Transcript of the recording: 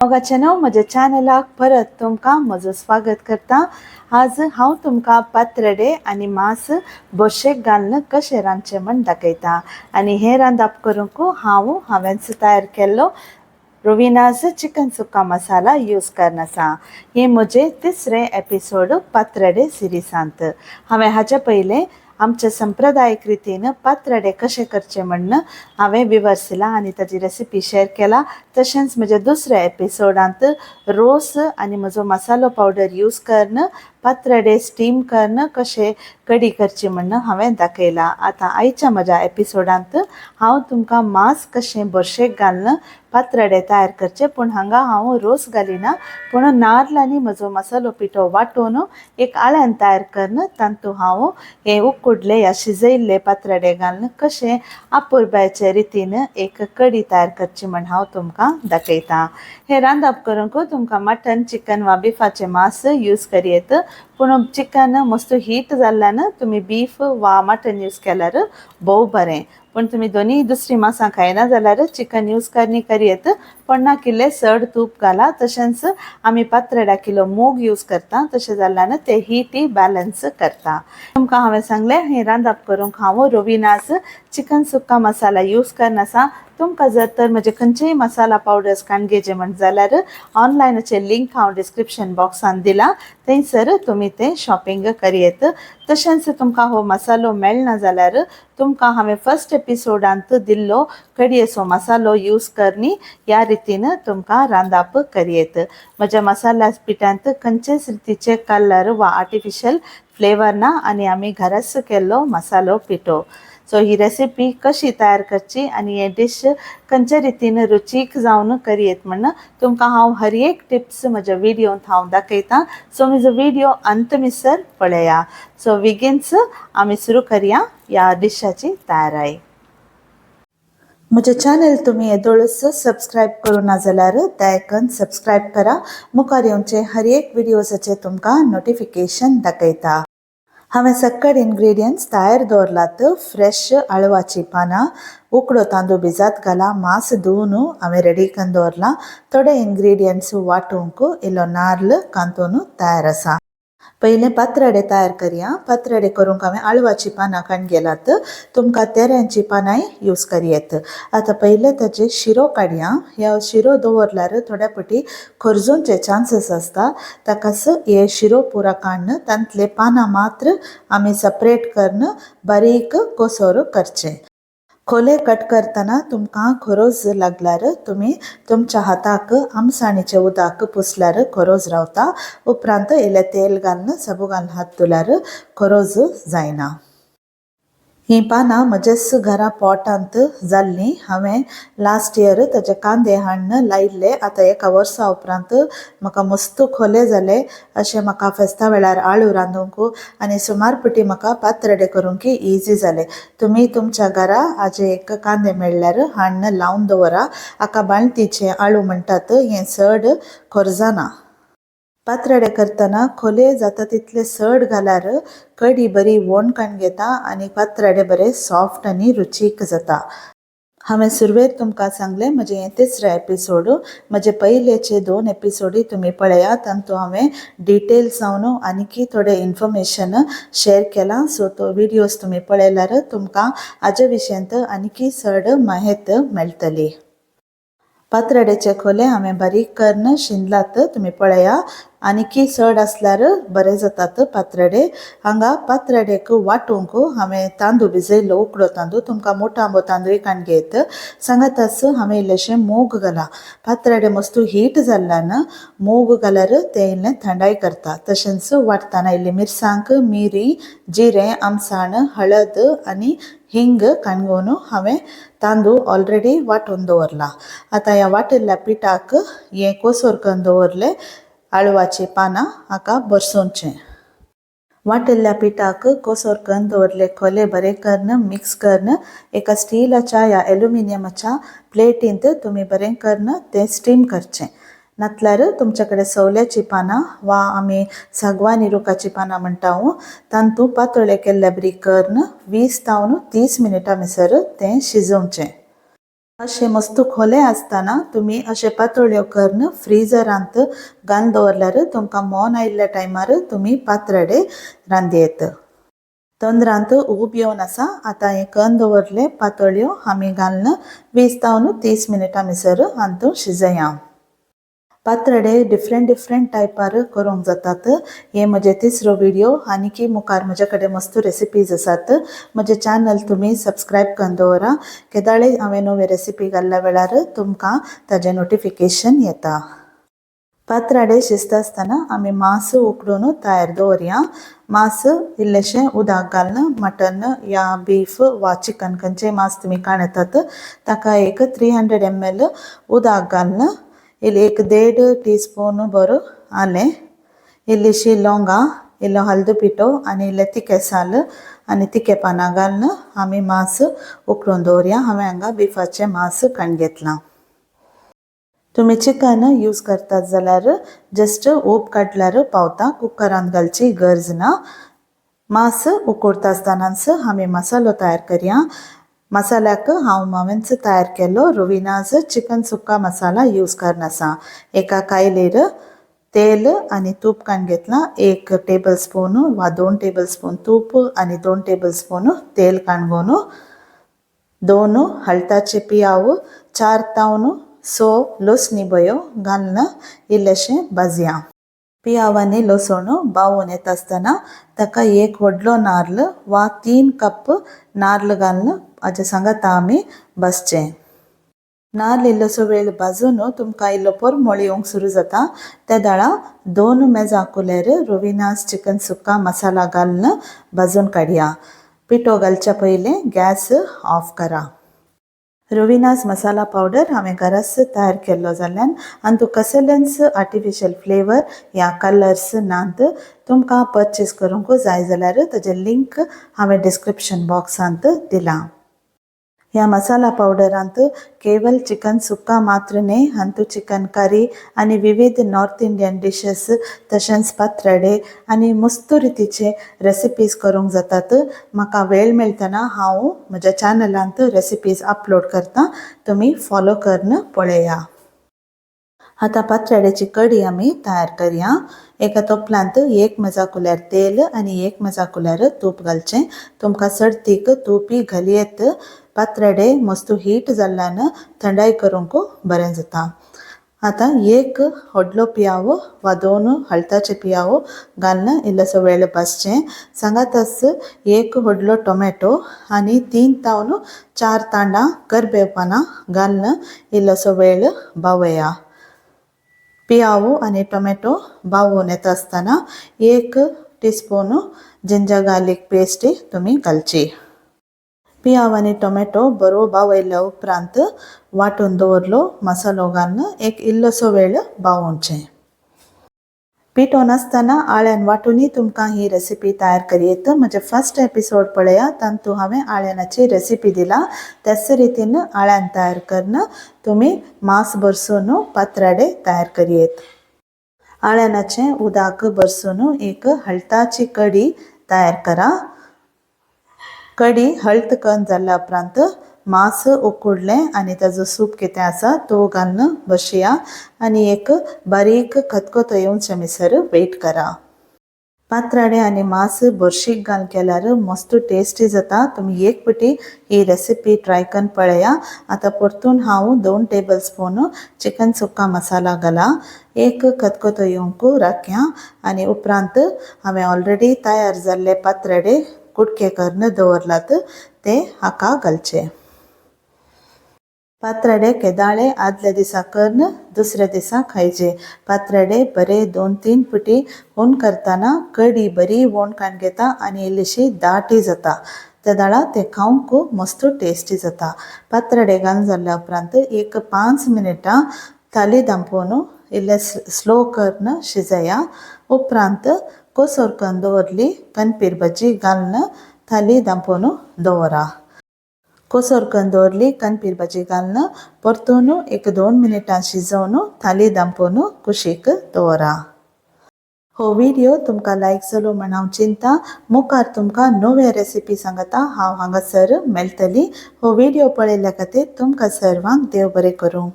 मोगाचेनो म्हज्या चॅनलाक परत तुमकां म्हजो स्वागत करता। आज हांव तुमकां पातरडे आनी मांस बशेक घालून कशें रांदचें म्हण दाखयता। आनी हें रांदप करूंक हांवें तयार केल्लो रोविनाज चिकन सुक्का मसाला यूज करन आसा। हे म्हजे तिसरे एपिसोड पातरडे सिरिजांत। हांवें हाचे पयलें आमच्या संप्रदायिक रितीन पातरडे कशें करचे म्हणून हांवें विवरसिला आनी ताजी रेसिपी शेअर केला। तशेंच म्हज्या दुसऱ्या एपिसोडांत रोस आनी म्हजो मसालो पावडर यूज करन पातरडे स्टीम करन कशें कडी करची म्हणून हांवें दाखयला। आतां आयच्या म्हज्या एपिसोडांत हांव तुमकां मांस कशें बशेक घालून पातरडे तयार करचे, पूण हांगा हांव रोस घालिना, पूण नाल्ल आनी म्हजो मसालो पिठो वांटून एक आळ्यान तयार करन तातूंत हांव हे उकडले या शिजयल्ले पातरडे घालून कशें आपुरबायेचे रितीन एक कडी तयार करची म्हण हांव तुमकां दाखयता। हे रांदप करूंक तुमकां मटन, चिकन वा बिफाचे मांस यूज करियेत, पूण चिकन मस्त हीट जाल्ल्यान तुमी बीफ वा मटन यूज केल्यार भोव बरें। पण तुमी दोनी दुसरी मांसां खायना जाल्यार चिकन यूज करनी करियेत, पण ना किल्लें चड तूप घाला। तशेंच आमी पातरड्या किलो मूग यूज करता, तशें जाल्ल्यान ते हीटी बॅलन्स करता। तुमकां हांवें सांगलें हें रांदप करूंक हांव रोविनाज चिकन सुक्का मसाला यूज करन आसा। तुमकां जर तर म्हजे खंयचेय मसाला पावडर्स काणगेचे म्हण जाल्यार ऑनलायनाचे लिंक हांव डिस्क्रिप्शन बॉक्सान दिला, थंयसर तुमी ते शॉपिंग करियेत। तशेंच तुमकां हो मसालो मेळना जाल्यार तुमकां हांवें फर्स्ट एपिसोडांत दिल्लो कडयेचो मसालो यूज करनी, ह्या रितीन तुमकां रांदप करियेत। म्हज्या मसाला पिठांत खंयचेच रितीचे कलर वा आर्टिफिशियल फ्लेवर ना आनी आमी घराच केल्लो मसालो पिठो। सो ही रेसिपी कशी तयार करची आनी हे डिश खंयचे रितीन रुचीक जावन करियेत म्हण तुमकां हांव हर एक टिप्स म्हज्या व्हिडिओंत हांव दाखयता। सो म्हजो व्हिडिओ अंतमिसर पळया। सो विगिन्स आमी सुरू करया ह्या डिशाची तयारी। म्हजे चॅनल तुमी येदोळच सबस्क्रायब करूना जाल्यार दयाकन सबस्क्रायब करा। मुखार येवचे हर एक व्हिडिओजाचे तुमकां नोटिफिकेशन दाखयता। हांवें सक्कड इन्ग्रेडियंट्स तयार दवरलात। फ्रेश आळवाची पानां, उकडो तांदूळ भिजात घाला, मांस धुवन हांवें रेडी करून दवरला। थोडे इन्ग्रेडियंट्स वांटूंक इल्लो नाल्ल कांतून तयार आसा। पयलें पातरडे तयार करया। पातरडे करूंक हांवें आळवाची पानां काडून गेलात, तुमकां तेऱ्यांची पानांय यूज करियेत। आतां पयलें ताचे शिरो काडया। ह्या शिरो दवरल्यार थोड्या फावटी खरजूंचे चान्सेस आसता, ताकाच हे शिरो पुरा काडून तांतले पानां मात्र आमी सेपरेट करून बारीक कोसोर करचे। खोले कट करतना तुमकां खरोज लागल्यार तुमी तुमच्या हाताक आमसाणीचे उदक पुसल्यार खरोज रावता। उपरांत इल्लें तेल घालून साबू घालून हात धुल्यार खरोज जायना। ही पानां म्हजेच घरा पॉटांत जाल्लीं। हांवें लास्ट इयर ताचे कांदे हाडून लायिल्ले। आतां एका वर्सा उपरांत म्हाका मस्त खोले जाले। अशें म्हाका फेस्ता वेळार आळू रांदूंक आनी सुमारपटी म्हाका पातरडे करूंक इजी जाले। तुमी तुमच्या घरा हाजे एक कांदे मेळ्ळ्यार हाडून लावन दवरा। हाका बाळंतीचे आळू म्हणटात, हें चड खरजाना। पातरडे करतना खोले जाता तितले चड घाल्यार कडी बरी वोणकण घेता आनी पातरडे बरे सॉफ्ट आनी रुचीक जाता। हांवें सुरवेक तुमकां सांगलें म्हजें हें तिसरें एपिसोड। म्हजे पयलेचे 2 एपिसोडी तुमी पळया, तातूंत हांवें डिटेल्स जावन आनीक थोडे इन्फॉर्मेशन शेअर केलां। सो तो व्हिडिओज तुमी पळयल्यार तुमकां हाजे विशयांत आनीक चड माहिती मेळटली। पातरडेचे खोले हांवें बारीक करून शिनलात, तुमी पळया। आनीक चड आसल्यार बरे जातात पातरडे। हांगा पातरडेक वांटूंक हांवें तांदूळ भिजयल्लो, उकडो तांदूळ। तुमकां मोठो आंबो तांदूळ काडून घेत सांगाताच हांवें इल्लेशें मूग घाला। पातरडे मस्त हीट जाल्ल्यान मूग घाल्यार ते इल्लें थंडाय करता। तशेंच वाटतना इल्ली मिरसांग, मिरी, जिरें, आमसाण, हळद आनी हिंग काणून हांवें तांदूळ ऑलरेडी वांटून दवरला। आतां ह्या वाटिल्ल्या पिठाक हें कोसोर करून दवरलें आळवाची पानां हाका भरसूंचें। वाटिल्ल्या पिठाक कोसोर करून दवरले खोले बरे करून मिक्स करून एका स्टीलाच्या या एल्युमिनियमाच्या प्लेटींत तुमी बरें करून तें स्टीम करचें। नातल्यार तुमचे कडेन सवल्याची पानां वा आमी सागवानी रुखाची पानां म्हणटा तांतूं पातोळे केल्ले बरी करून 20 ते 30 मिनिटां भितर तें शिजोवचें। अशे मस्त खोले आसतना तुमी अशे पातोळ्यो करून फ्रीजरांत घालून दवरल्यार तुमकां मोन आयिल्ल्या टायमार तुमी पातरडे रांदयेत. तंद्रांत उब येवन आसा. आतां हे करून दवरले पातोळ्यो आमी घालून 20 ते 30 मिनिटां भितर हातूंत शिजया. पातरडे डिफरंट टायपार करूंक जातात. हे म्हजे तिसरो व्हिडिओ. आनीक मुखार म्हजे कडेन मस्त रेसिपीज आसात. म्हजे चॅनल तुमी सबस्क्रायब करून दवरा. केदाळे हांवें नवे रेसिपी घाल्ल्या वेळार तुमकां ताजें नोटिफिकेशन येता. पातराडे शिजता आसतना आमी मांस उकडून तयार दवरया. मांस इल्लेशें उदक घालून मटन या बीफ वा चिकन खंयचेंय मांस तुमी काणयतात ताका एक 300 ml उदक घालून एक 1.5 टीस्पून भर आलें, इल्लीशी लवंगां, इल्लो हळद पिठो आनी इल्लें तिखें साल आनी तिखें पानां घालून आमी मांस उकडून दवरया. हांवें हांगा बिफाचें मांस काडून घेतलां. तुमी चिकन यूज करतात जाल्यार जस्ट उब काडल्यार पावता. कुकरांत घालची गरज ना. मांस उकडटा आसतनाच आमी मसालो तयार करया. मसाल्याक हांवेंच तयार केलो रविनाज चिकन सुक्का मसाला यूज करन आसा. एका कायलेर तेल आनी तूप काडून घेतलां. 1 टेबल स्पून वा 2 टेबल स्पून तूप आनी 2 टेबल स्पून तेल काडून 2 हळदाचे पियाव, 4 तावन 6 लसणी बयो घालून इल्लेशें भाजया. पियाव आनी लसण बावून येता आसतना ताका एक व्हडलो नारळ वा 3 कप नारळ घालून हाजे सांगात आमी भाजचें. नारळ इल्लोसो वेळ भाजून तुमकां इल्लो परमळ येवंक सुरू जाता. त्या दाळा 2 मेजा कुलेर रविनाज चिकन सुक्का मसाला घालून भाजून काडया. पिठो घालच्या पयलीं गॅस ऑफ करा. रविनाज मसाला पावडर हांवें घराच तयार केल्लो जाल्यान हातूंत कसलेंच आर्टिफिशियल फ्लेवर या कलर्स नात. तुमकां परचेस करूंक जाय जाल्यार ताजें लिंक हांवें डिस्क्रिप्शन बॉक्सांत दिलां. ह्या मसाला पावडरांत केवल चिकन सुक्का मात्र न्ही, हातूंत चिकन करी आनी विविध नॉर्थ इंडियन डिशेस तशेंच पातरडे आनी मस्त रितीचे रेसिपीज करूंक जातात. म्हाका वेळ मेळटना हांव म्हज्या चॅनलांत रेसिपीज अपलोड करता. तुमी फॉलो करून पळया. आतां पातरड्याची कडी आमी तयार करया. एका तोपलांत 1 मेजा कुलेर तेल आनी 1 मेजा कुलेर तूप घालचें. तुमकां सर्तीक तुपी घालयेत पातरडे मस्त हीट जाल्ल्यान थंडाय करूंक बरें जाता. आतां 1 व्हडलो पियाव वा 2 हळदाचे पियाव घालून इल्लोसो वेळ भाजचें. सांगातच 1 व्हडलो टोमॅटो आनी 3 तावन 4 तांडां करबेव पानां घालून इल्लोसो वेळ भावया. पियाव आनी टोमॅटो भावून येता आसतना 1 टीस्पून जिंजर गार्लीक पेस्ट तुमी घालची. पियाव आनी टोमॅटो बरो भावयल्या उपरांत वांटून दवरलो मसालो घालून एक इल्लोसो वेळ भावोवचें. पिठो नासतना आळ्यान वांटूनय तुमकां ही रेसिपी तयार करयेत. म्हजे फर्स्ट एपिसोड पळया, तातूंत हांवें आळ्यानाची रेसिपी दिला. त्याच रितीन आळ्यान तयार करून तुमी मांस भरसून पातराडे तयार करयेत. आळ्यानाचें उदक भरसून एक हळदाची कडी तयार करा. कडी हळद करून जाल्ल्या उपरांत मांस उकडलें आनी ताजो सूप कितें आसा तो घालून बसया आनी एक बारीक खतखतो येवचे मिसर वेट करा. पातराडे आनी मांस बरशीक घालून केल्यार मस्त टेस्टी जाता. तुमी एक पाटी ही रेसिपी ट्राय करून पळया. आतां परतून हांव 2 टेबल स्पून चिकन सुक्का मसाला घाला. एक खतखतो येवंक राखया आनी उपरांत हांवें ऑलरेडी तयार जाल्ले पातराडे कुडके करून दवरलात ते हाका घालचे. पातराडे केदाळे आदल्या दिसा करून दुसऱ्या दिसा खायचे. पातराडे बरे 2-3 पाटी हून करतना कडी बरी वोण काडून घेता आनी इल्लीशी दाटी जाता. त्या दाळा ते खावंक मस्त टेस्टी जाता. पातराडे घालून जाल्ल्या उपरांत एक 5 मिनिटां थाली दांपोवन इल्लें स्लो करून शिजया. उपरांत कोसोर करून दवरली कणपीर भाजी घालून थाली दांपोवन दवरा. कोसोर करून दवरली कणपीर भाजी घालून परतून एक 2 मिनिटां शिजोवन थाली दांपोवन कुशीक दवरा. हो व्हिडिओ तुमकां लायक जालो म्हण हांव चिंता मुखार तुमकां नव्या रेसिपी सांगता हांव हांगासर मेळटली। हो व्हिडिओ पळयल्या खातीर तुमकां सर्वांक देव बरें करूं।